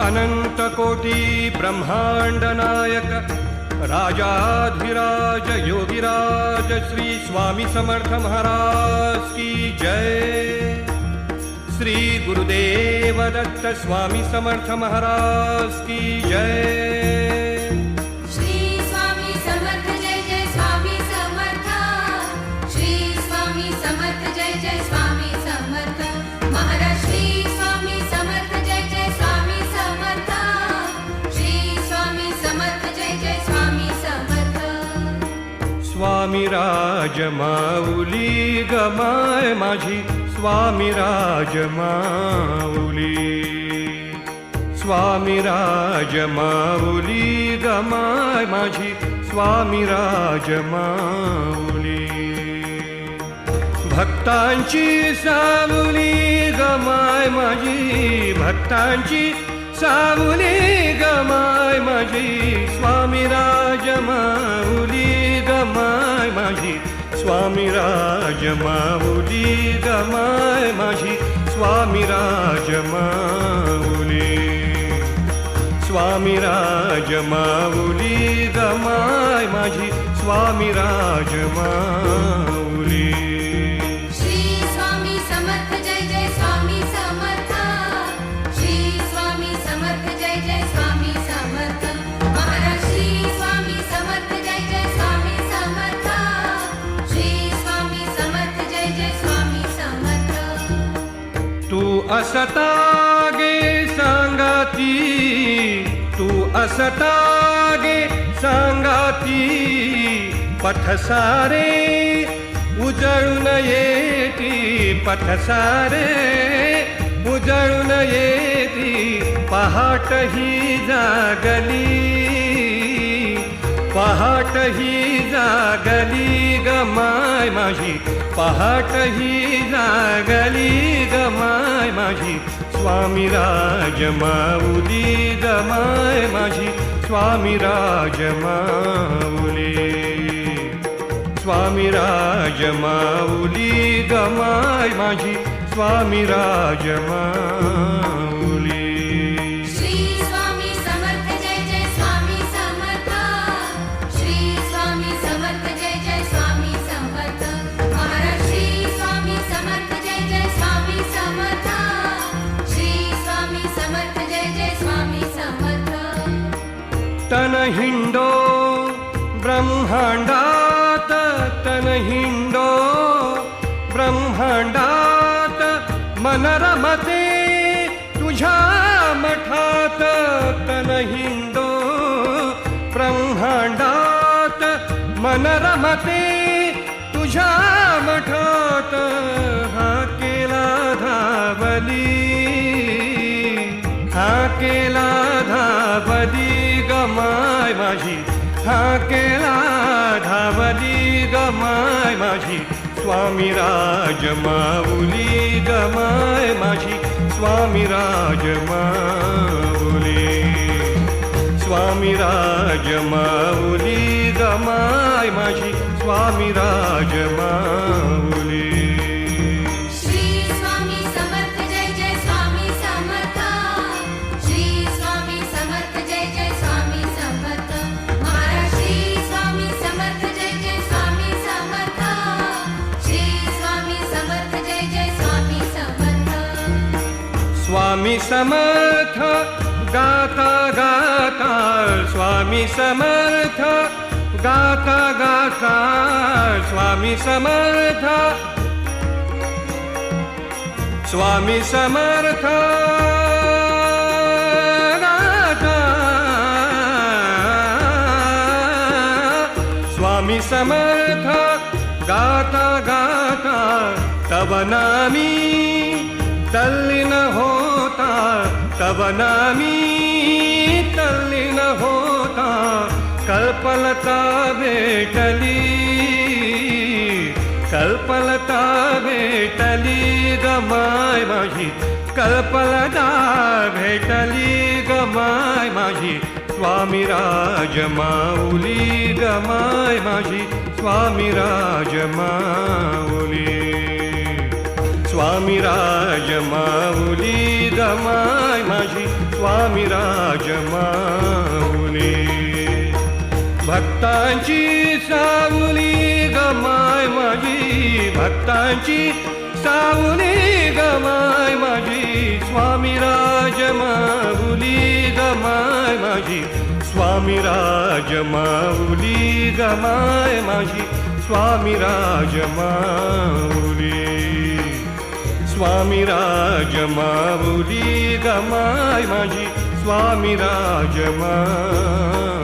अनंत कोटी ब्रह्मांड नायक राजाधिराज योगिराज श्री स्वामी समर्थ महाराज की जय। श्री गुरुदेव दत्त स्वामी समर्थ महाराज की जय। श्री स्वामी समर्थ जय जय स्वामी समर्थ। श्री स्वामी समर्थ जय जय स्वामी समर्थ महाराज। श्री स्वामी समर्थ जय जय स्वामी समर्थ। श्री स्वामी समर्थ जय जय स्वामी समर्थ। स्वामी राज माऊली गमाय माझी स्वामी राज माऊली। स्वामी राज माऊली गमाय माझी स्वामी राज माऊली। भक्तांची सावली गमाय माझी भक्तांची सावली गमाय माझी स्वामी राज माऊली गमाय माझी स्वामी राज माऊली गमाय माझी स्वामी राज माऊली। स्वामी राज माऊली गमाय माझी स्वामी राज माऊली। श्री स्वामी समर्थ जय जय स्वामी समर्थ। श्री स्वामी समर्थ जय जय स्वामी समर्थ महाराज। श्री स्वामी समर्थ जय जय स्वामी समर्थ। श्री स्वामी समर्थ जय जय स्वामी समर्थ। तू असता गे सांगाती तू असता गे सांगाती पथसारे उजळून येती पथसारे उजळून येती पहाट ही जागली पहाट ही जागली गमाय माझी पहाट ही जागली गमाय माझी स्वामी राज माऊली गमाय माझी स्वामी राज माऊली। स्वामी राज माऊली गमाय माझी स्वामी राज माऊली। श्री स्वामी समर्थ जय जय स्वामी समर्थ। श्री स्वामी समर्थ जय जय स्वामी समर्थ महाराज। श्री स्वामी समर्थ जय जय स्वामी समर्थ। श्री स्वामी समर्थ जय जय स्वामी समर्थ। तन हिंडो ब्रह्मांडात तन हिंडो ब्रह्मांडात मन रमते तुझ्या मठात। तन हिंडो ब्रह्मांडात मन रमते तुझ्या मठात। हा केला धावली हा केला धावली गमाय माझी हा केला धावली गमाय माझी स्वामी राज माऊली गमाय माझी स्वामी राज माऊली। स्वामी राज माऊली गमाय माझी स्वामी राज माऊली। श्री स्वामी समर्थ जय जय स्वामी समर्थ। श्री स्वामी समर्थ जय जय स्वामी समर्थ महाराज। श्री स्वामी समर्थ जय जय स्वामी समर्थ। श्री स्वामी समर्थ जय जय स्वामी समर्थ। स्वामी समर्थ गाता गाता स्वामी समर्थ गाता गाता स्वामी समर्थ स्वामी समर्थ गाता स्वामी समर्थ गाता गाता तब नामी तल्लीन होता तब नामी तल्लीन होता कल्पलता भेटली कल्पलता भेटली गमाय माझी कल्पलता भेटली गमाय माझी स्वामी राज माऊली गमाय माझी स्वामी राज माऊली। स्वामी राज माऊली गमाय माझी स्वामी राज माऊली. भक्तांची सावली गमाय माझी, भक्तांची सावली गमाय माझी, स्वामी राज माऊली गमाय माझी, स्वामी राज माऊली गमाय माझी, स्वामी राज माऊली. स्वामी राज माऊली गमाय माझी, स्वामी राज माऊली.